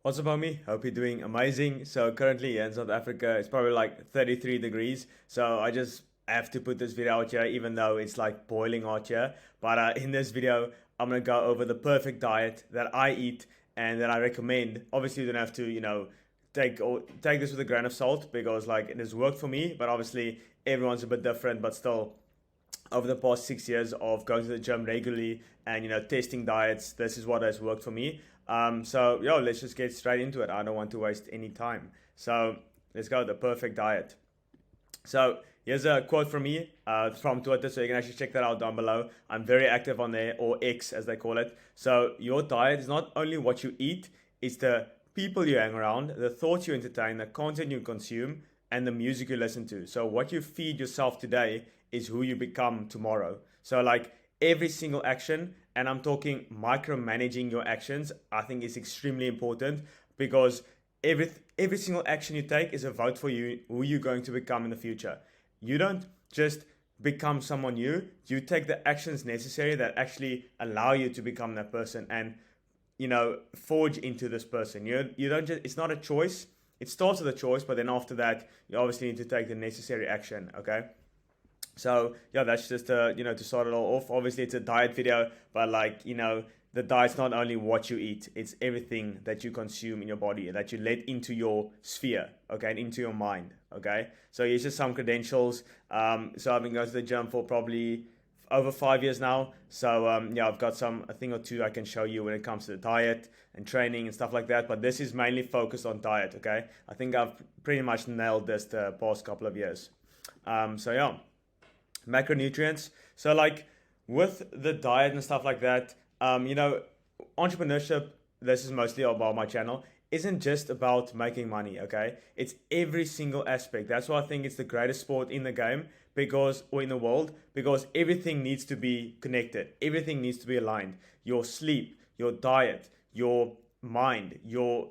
What's up, homie? Hope you're doing amazing. So currently here in South Africa, it's probably like 33 degrees. So I just have to put this video out here, even though it's like boiling hot here. But in this video, I'm gonna go over the perfect diet that I eat and that I recommend. Obviously, you don't have to, take this with a grain of salt because like it has worked for me. But obviously, everyone's a bit different. But still, over the past 6 years of going to the gym regularly and testing diets, this is what has worked for me. So let's just get straight into it. I don't want to waste any time. So let's go. The perfect diet. So here's a quote from me from Twitter, so you can actually check that out down below. I'm very active on there, or X as they call it. So your diet is not only what you eat, it's the people you hang around, the thoughts you entertain, the content you consume, and the music you listen to. So what you feed yourself today is who you become tomorrow. So like every single action, and I'm talking micromanaging your actions, I think is extremely important because every single action you take is a vote for you, who you're going to become in the future. You don't just become someone new, you take the actions necessary that actually allow you to become that person and forge into this person. You don't just, it's not a choice. It starts with a choice, but then after that, you obviously need to take the necessary action. Okay. So yeah, that's just to start it all off. Obviously, it's a diet video, but the diet's not only what you eat; it's everything that you consume in your body that you let into your sphere, okay, and into your mind, okay. So here's just some credentials. So I've been going to the gym for probably over 5 years now. So I've got a thing or two I can show you when it comes to the diet and training and stuff like that. But this is mainly focused on diet, okay. I think I've pretty much nailed this the past couple of years. Macronutrients. So like with the diet and stuff like that, entrepreneurship, this is mostly about my channel, isn't just about making money, okay? It's every single aspect. That's why I think it's the greatest sport in the game or in the world, because everything needs to be connected. Everything needs to be aligned. Your sleep, your diet, your mind, I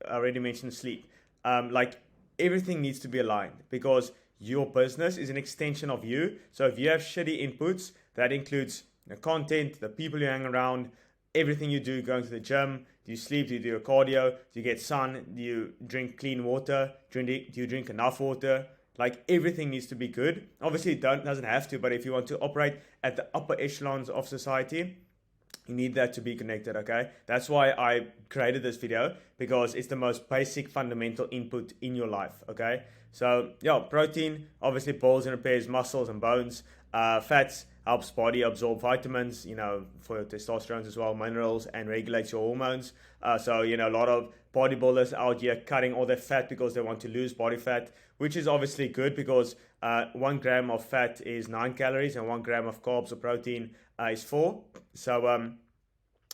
already mentioned sleep. Everything needs to be aligned because your business is an extension of you. So if you have shitty inputs, that includes the content, the people you hang around, everything you do, going to the gym, do you sleep, do you do your cardio, do you get sun, do you drink clean water, do you drink enough water? Like everything needs to be good. Obviously it doesn't have to, but if you want to operate at the upper echelons of society, you need that to be connected, okay? That's why I created this video, because it's the most basic fundamental input in your life, okay? So yeah, protein obviously builds and repairs muscles and bones. Fats helps body absorb vitamins, for your testosterone as well, minerals, and regulates your hormones. A lot of bodybuilders out here cutting all their fat because they want to lose body fat, which is obviously good because 1 gram of fat is 9 calories and 1 gram of carbs or protein is 4. So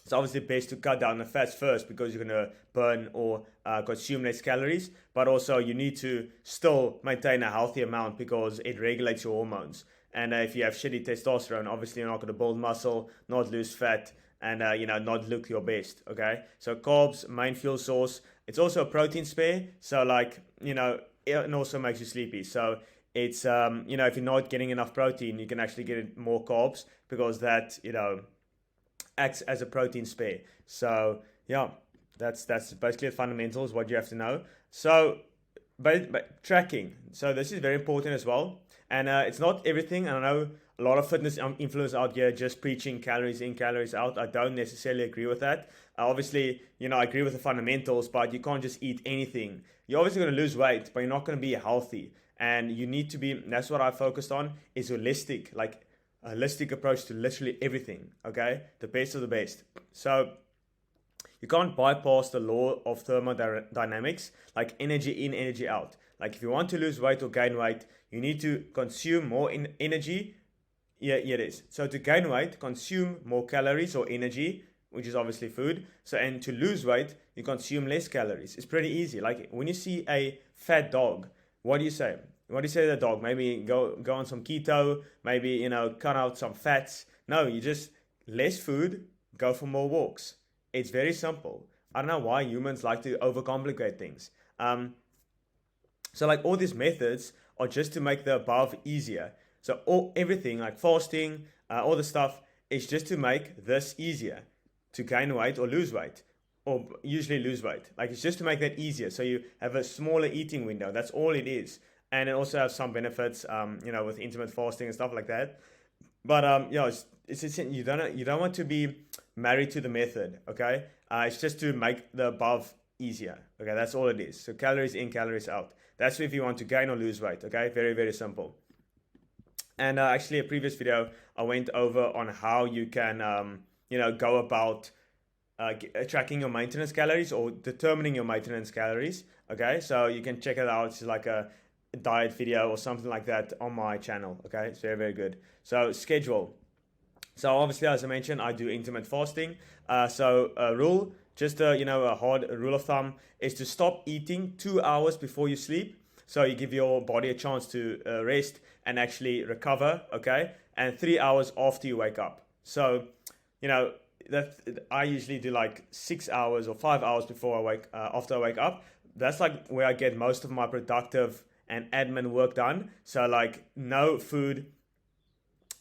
it's obviously best to cut down the fats first because you're going to burn or consume less calories. But also you need to still maintain a healthy amount because it regulates your hormones. And if you have shitty testosterone, obviously you're not going to build muscle, not lose fat, and not look your best. Okay. So carbs, main fuel source. It's also a protein spare. So it also makes you sleepy. So it's if you're not getting enough protein, you can actually get more carbs because that acts as a protein spare. So yeah, that's basically the fundamentals, what you have to know. So but tracking, so this is very important as well, and it's not everything. And I know a lot of fitness influencers out here just preaching calories in, calories out. I don't necessarily agree with that. Obviously, I agree with the fundamentals, but you can't just eat anything. You're obviously going to lose weight, but you're not going to be healthy. And you need to be, that's what I focused on, is holistic, like a holistic approach to literally everything, okay? The best of the best. So you can't bypass the law of thermodynamics, like energy in, energy out. Like if you want to lose weight or gain weight, you need to consume more energy. Yeah, it is. So to gain weight, consume more calories or energy, which is obviously food. So, and to lose weight, you consume less calories. It's pretty easy. Like when you see a fat dog, what do you say? What do you say to the dog? Maybe go on some keto, maybe, cut out some fats. No, you just less food, go for more walks. It's very simple. I don't know why humans like to overcomplicate things. So like all these methods are just to make the above easier. So everything like fasting, all the stuff is just to make this easier, to gain weight or lose weight. or usually lose weight. Like it's just to make that easier. So you have a smaller eating window. That's all it is. And it also has some benefits, with intermittent fasting and stuff like that. But you don't want to be married to the method. Okay, it's just to make the above easier. Okay, that's all it is. So calories in, calories out. That's if you want to gain or lose weight. Okay, very very simple. And actually, a previous video I went over on how you can go about tracking your maintenance calories or determining your maintenance calories. Okay, so you can check it out. It's like a diet video or something like that on my channel. Okay, it's very very good. So schedule. So obviously, as I mentioned, I do intermittent fasting. So a rule, just a hard rule of thumb, is to stop eating 2 hours before you sleep. So you give your body a chance to rest and actually recover. Okay, and 3 hours after you wake up. So that I usually do like 6 hours or 5 hours before I wake after I wake up. That's like where I get most of my productive and admin work done. So like no food.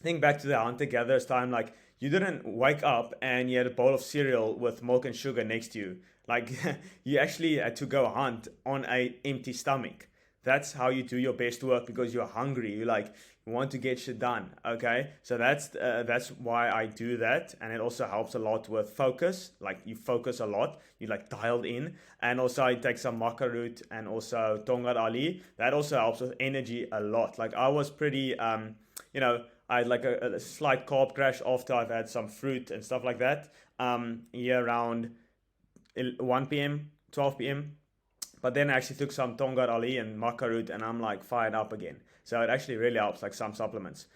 Think back to the hunter-gatherers time. Like you didn't wake up and you had a bowl of cereal with milk and sugar next to you. Like you actually had to go hunt on a empty stomach. That's how you do your best work because you're hungry. You want to get shit done. Okay, so that's why I do that, and it also helps a lot with focus. Like you focus a lot, you like dialed in, and also I take some Macronutrient and also Tonga Ali. That also helps with energy a lot. Like I was pretty, I had like a slight carb crash after I've had some fruit and stuff like that. Here around 1 p.m., 12 p.m. But then I actually took some Tonga Ali and Macronutrient, and I'm like fired up again. So it actually really helps, like some supplements.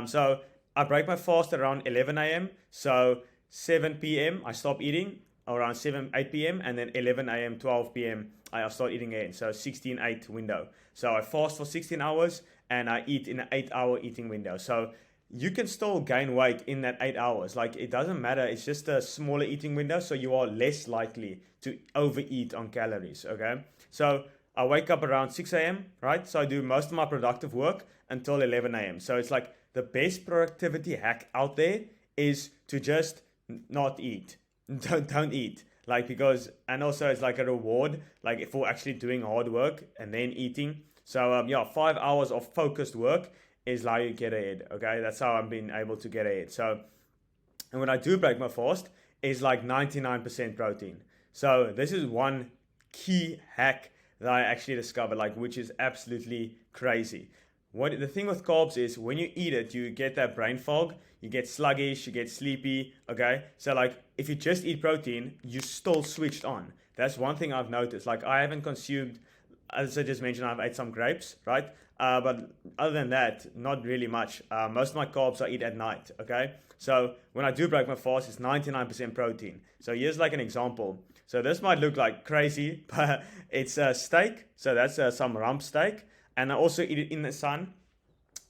So I break my fast around 11 a.m. So 7 p.m. I stop eating around 8 p.m. And then 11 a.m., 12 p.m. I start eating again. So 16-8 window. So I fast for 16 hours and I eat in an 8-hour eating window. So you can still gain weight in that 8 hours. Like it doesn't matter. It's just a smaller eating window. So you are less likely to overeat on calories. Okay. So I wake up around 6 a.m., right? So I do most of my productive work until 11 a.m. So it's like the best productivity hack out there is to just not eat. Don't eat. Like because, and also it's like a reward, like for actually doing hard work and then eating. So 5 hours of focused work is how you get ahead. Okay, that's how I've been able to get ahead. So, and when I do break my fast, it's like 99% protein. So this is one key hack that I actually discovered, like which is absolutely crazy. What the thing with carbs is when you eat it, you get that brain fog, you get sluggish, you get sleepy. Okay, so like if you just eat protein, you still switched on. That's one thing I've noticed. Like I haven't consumed, as I just mentioned, I've ate some grapes, right? But other than that, not really much. Most of my carbs I eat at night. Okay, so when I do break my fast, it's 99% protein. So here's like an example. So this might look like crazy, but it's a steak. So that's some rump steak. And I also eat it in the sun.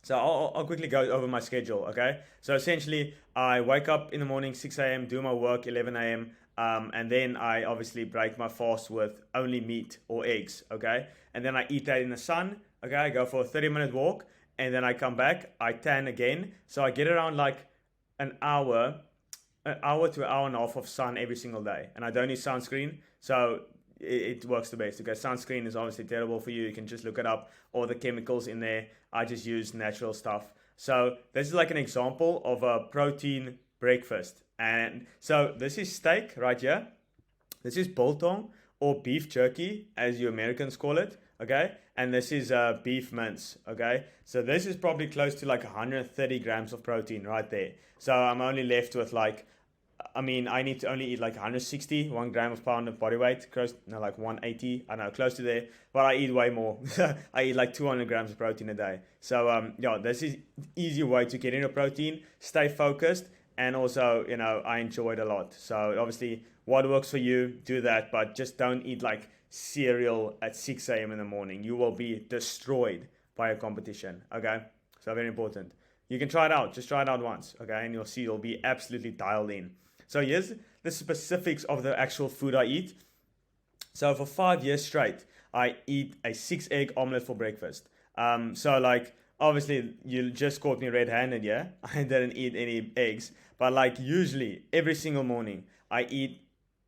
So I'll quickly go over my schedule, okay? So essentially, I wake up in the morning, 6 a.m., do my work, 11 a.m., and then I obviously break my fast with only meat or eggs, okay? And then I eat that in the sun, okay? I go for a 30-minute walk, and then I come back, I tan again. So I get around like an hour to an hour and a half of sun every single day, and I don't use sunscreen, so it works the best. Okay, sunscreen is obviously terrible for you. You can just look it up, all the chemicals in there. I just use natural stuff. So this is like an example of a protein breakfast. And so this is steak right here. This is biltong or beef jerky, as you Americans call it. Okay, and this is beef mince. Okay, so this is probably close to like 130 grams of protein right there. So I'm only left with like, I need to only eat like 160, 1 gram of pound of body weight, like 180, I know, close to there, but I eat way more. I eat like 200 grams of protein a day. So, this is easy way to get into protein, stay focused, and also, I enjoy it a lot. So obviously, what works for you, do that, but just don't eat like cereal at 6 a.m. in the morning. You will be destroyed by a competition, okay? So very important. You can try it out, just try it out once, okay? And you'll see you'll be absolutely dialed in. So here's the specifics of the actual food I eat. So for 5 years straight, I eat a 6-egg omelet for breakfast. So like, obviously you just caught me red-handed, I didn't eat any eggs, but like usually every single morning I eat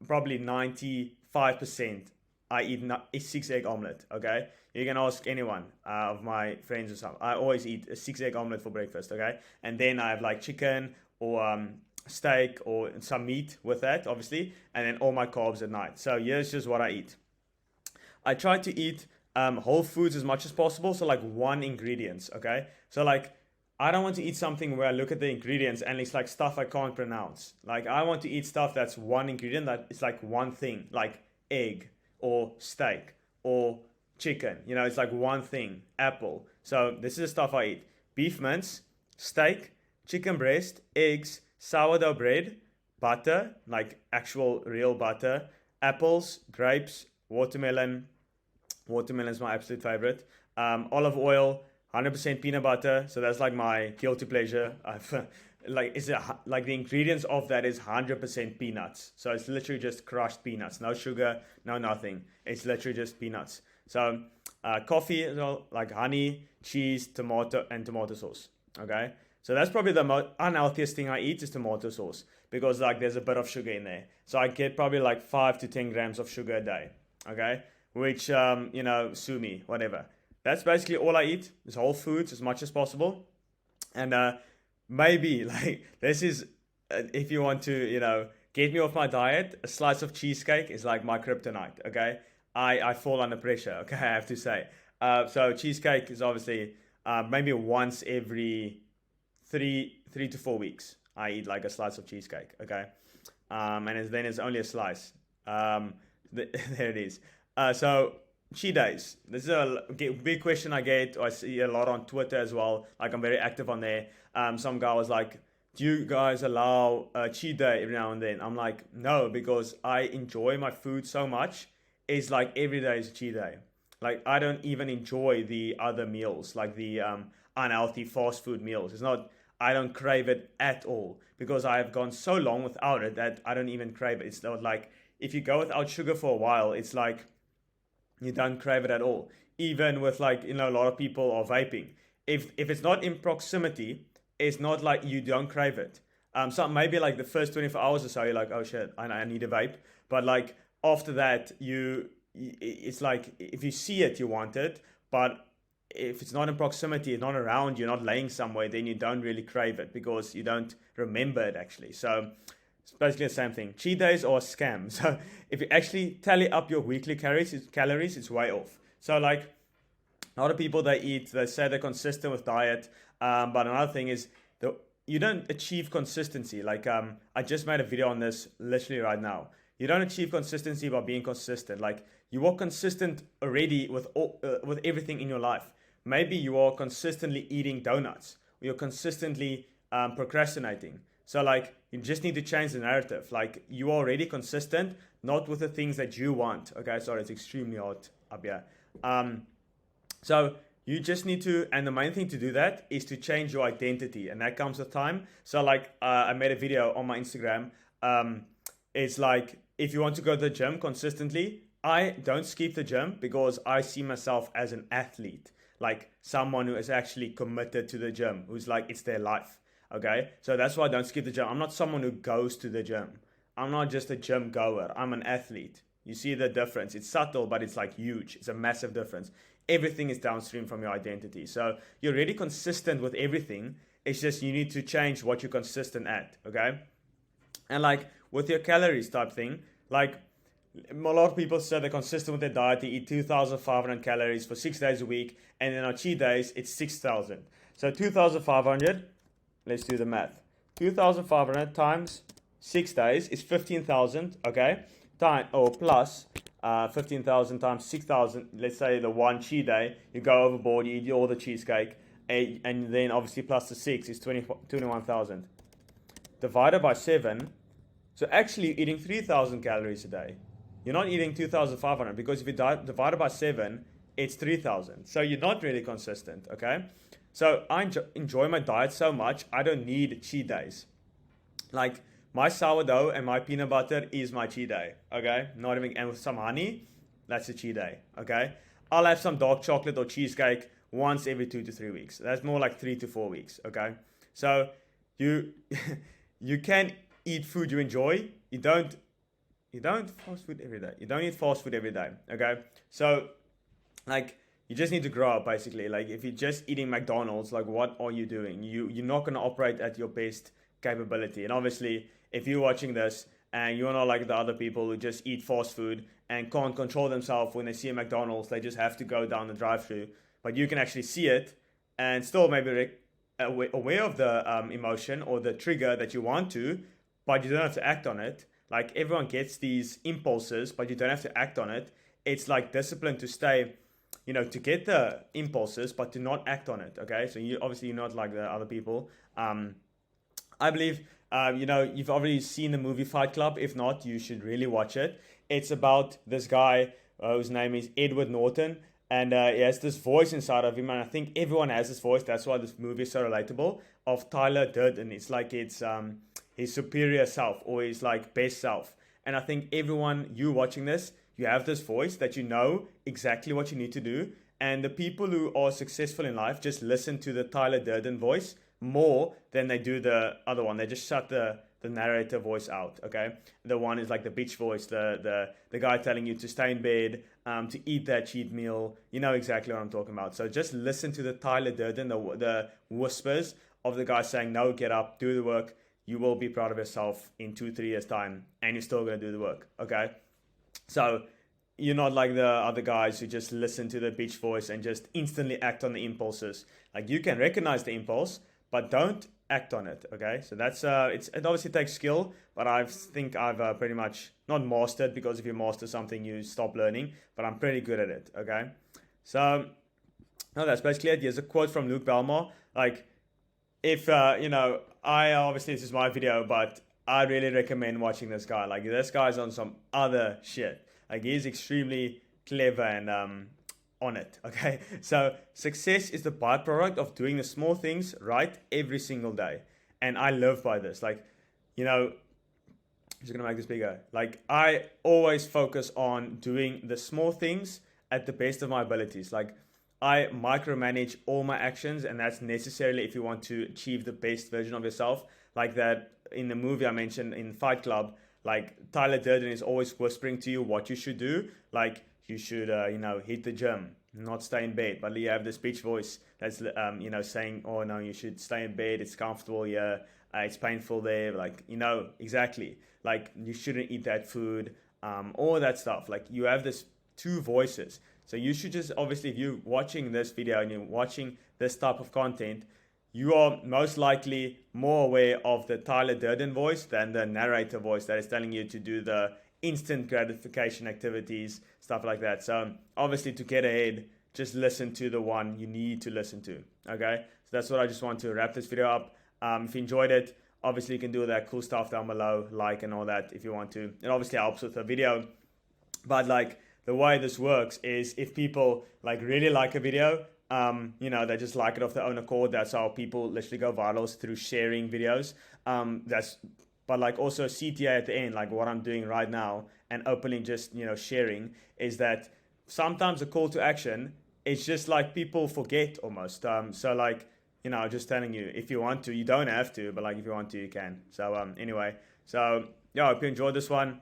probably 95% I eat a 6 egg omelet. Okay, you can ask anyone of my friends or something. I always eat a 6 egg omelet for breakfast. Okay, and then I have like chicken or steak or some meat with that, obviously, and then all my carbs at night. So here's just what I eat. I try to eat whole foods as much as possible. So like one ingredients, okay? So like I don't want to eat something where I look at the ingredients and it's like stuff I can't pronounce. Like I want to eat stuff that's one ingredient that it's like one thing, like egg or steak or chicken. You know, it's like one thing, apple. So this is the stuff I eat: beef mince, steak, chicken breast, eggs, sourdough bread, butter, like actual real butter, apples, grapes, watermelon. Watermelon is my absolute favorite. Olive oil, 100% peanut butter. So that's like my guilty pleasure. I've like like the ingredients of that is 100% peanuts. So it's literally just crushed peanuts, no sugar, no nothing. It's literally just peanuts. So coffee as well, like honey, cheese, tomato, and tomato sauce. Okay. So that's probably the most unhealthiest thing I eat is tomato sauce because like there's a bit of sugar in there. So I get probably like 5 to 10 grams of sugar a day. Okay, which sue me, whatever. That's basically all I eat is whole foods as much as possible, and maybe like this is if you want to get me off my diet, a slice of cheesecake is like my kryptonite. Okay, I fall under pressure. Okay, I have to say. So cheesecake is obviously maybe once every three to 4 weeks. I eat like a slice of cheesecake. Okay, then it's only a slice. There it is. So cheat days. This is a big question I get. I see a lot on Twitter as well. Like I'm very active on there. Some guy was like, "Do you guys allow a cheat day every now and then?" I'm like, "No," because I enjoy my food so much. It's like every day is a cheat day. Like I don't even enjoy the other meals, like the unhealthy fast food meals. It's not. I don't crave it at all because I have gone so long without it that I don't even crave it. It's not like if you go without sugar for a while, it's like you don't crave it at all. Even with like a lot of people are vaping. If it's not in proximity, it's not like you don't crave it. So maybe like the first 24 hours or so, you're like, oh shit, I need a vape. But like after that, it's like if you see it, you want it. But if it's not in proximity, it's not around, you're not laying somewhere, then you don't really crave it because you don't remember it actually. So it's basically the same thing. Cheat days are a scam. So if you actually tally up your weekly calories, it's way off. So like a lot of people they say they're consistent with diet, but another thing is you don't achieve consistency. Like I just made a video on this literally right now. You don't achieve consistency by being consistent. Like you are consistent already with everything in your life. Maybe you are consistently eating donuts. Or you're consistently procrastinating. So like you just need to change the narrative. Like you are already consistent, not with the things that you want. Okay, sorry, it's extremely hot up here. So you just need to, and the main thing to do that is to change your identity, and that comes with time. So like I made a video on my Instagram. It's like if you want to go to the gym consistently, I don't skip the gym because I see myself as an athlete, like someone who is actually committed to the gym, who's like it's their life. Okay, so that's why I don't skip the gym. I'm not someone who goes to the gym. I'm not just a gym goer. I'm an athlete. You see the difference. It's subtle, but it's like huge. It's a massive difference. Everything is downstream from your identity. So you're really consistent with everything. It's just you need to change what you're consistent at. Okay, and like with your calories type thing, like a lot of people say they're consistent with their diet. They eat 2,500 calories for 6 days a week, and then on cheat days it's 6,000. So 2,500. Let's do the math. 2,500 times 6 days is 15,000, okay? Plus 15,000 times 6,000. Let's say the one cheat day, you go overboard, you eat all the cheesecake, and then obviously plus the 6 is 21,000. Divided by 7, so actually you're eating 3,000 calories a day. You're not eating 2,500 because if you divide it by 7, it's 3,000. So you're not really consistent, okay? So I enjoy my diet so much, I don't need cheat days. Like my sourdough and my peanut butter is my cheat day, okay? Not even, and with some honey, that's a cheat day, okay? I'll have some dark chocolate or cheesecake once every 2 to 3 weeks. That's more like 3 to 4 weeks, okay? So you you can eat food you enjoy. You don't You don't fast food every day. You don't eat fast food every day. Okay. So like you just need to grow up basically. Like if you're just eating McDonald's, like what are you doing? You're not gonna operate at your best capability. And obviously, if you're watching this and you're not like the other people who just eat fast food and can't control themselves when they see a McDonald's, they just have to go down the drive-through. But you can actually see it and still maybe aware of the emotion or the trigger that you want to, but you don't have to act on it. Like everyone gets these impulses, but you don't have to act on it. It's like discipline to stay, to get the impulses, but to not act on it. Okay, so you obviously you're not like the other people. I believe, you've already seen the movie Fight Club. If not, you should really watch it. It's about this guy whose name is Edward Norton, and he has this voice inside of him, and I think everyone has this voice. That's why this movie is so relatable. Of Tyler Durden, it's like it's his superior self or his like best self, and I think everyone you watching this, you have this voice that you know exactly what you need to do, and the people who are successful in life just listen to the Tyler Durden voice more than they do the other one. They just shut the narrator voice out. Okay, the one is like the bitch voice, the guy telling you to stay in bed, to eat that cheat meal. You know exactly what I'm talking about. So just listen to the Tyler Durden, the whispers of the guy saying, no, get up, do the work. You will be proud of yourself in 2-3 years time, and you're still gonna do the work. Okay, so you're not like the other guys who just listen to the bitch voice and just instantly act on the impulses. Like you can recognize the impulse, but don't act on it. Okay, so that's it obviously takes skill, but I think I've pretty much not mastered, because if you master something you stop learning, but I'm pretty good at it. Okay, so no, that's basically it. Here's a quote from Luke Belmar. Like if I obviously this is my video, but I really recommend watching this guy. Like this guy's on some other shit. Like he's extremely clever and on it. Okay, so success is the byproduct of doing the small things right every single day, and I live by this. Like, I'm just gonna make this bigger. Like I always focus on doing the small things at the best of my abilities. Like I micromanage all my actions, and that's necessarily if you want to achieve the best version of yourself. Like that in the movie I mentioned in Fight Club, like Tyler Durden is always whispering to you what you should do. Like you should, hit the gym, not stay in bed. But you have this bitch voice that's, saying, oh no, you should stay in bed. It's comfortable here. It's painful there. Like, exactly. Like you shouldn't eat that food. All that stuff. Like you have this two voices. So you should just, obviously, if you're watching this video and you're watching this type of content, you are most likely more aware of the Tyler Durden voice than the narrator voice that is telling you to do the instant gratification activities, stuff like that. So obviously to get ahead, just listen to the one you need to listen to. Okay, so that's what I just want to wrap this video up. If you enjoyed it, obviously you can do that cool stuff down below, like and all that if you want to. It obviously helps with the video, but like the way this works is if people like really like a video, they just like it off their own accord. That's how people literally go viral, through sharing videos. But like also CTA at the end, like what I'm doing right now, and openly just sharing, is that sometimes a call to action is just like people forget almost. So like just telling you, if you want to, you don't have to, but like if you want to, you can. So anyway, so yeah, I hope you enjoyed this one.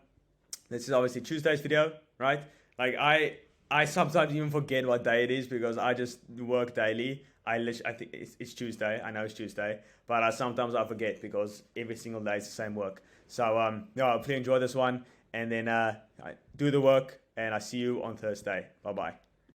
This is obviously Tuesday's video, right? Like I sometimes even forget what day it is because I just work daily. I think it's Tuesday. I know it's Tuesday, but sometimes I forget because every single day is the same work. So hopefully enjoy this one, and then do the work, and I see you on Thursday. Bye bye.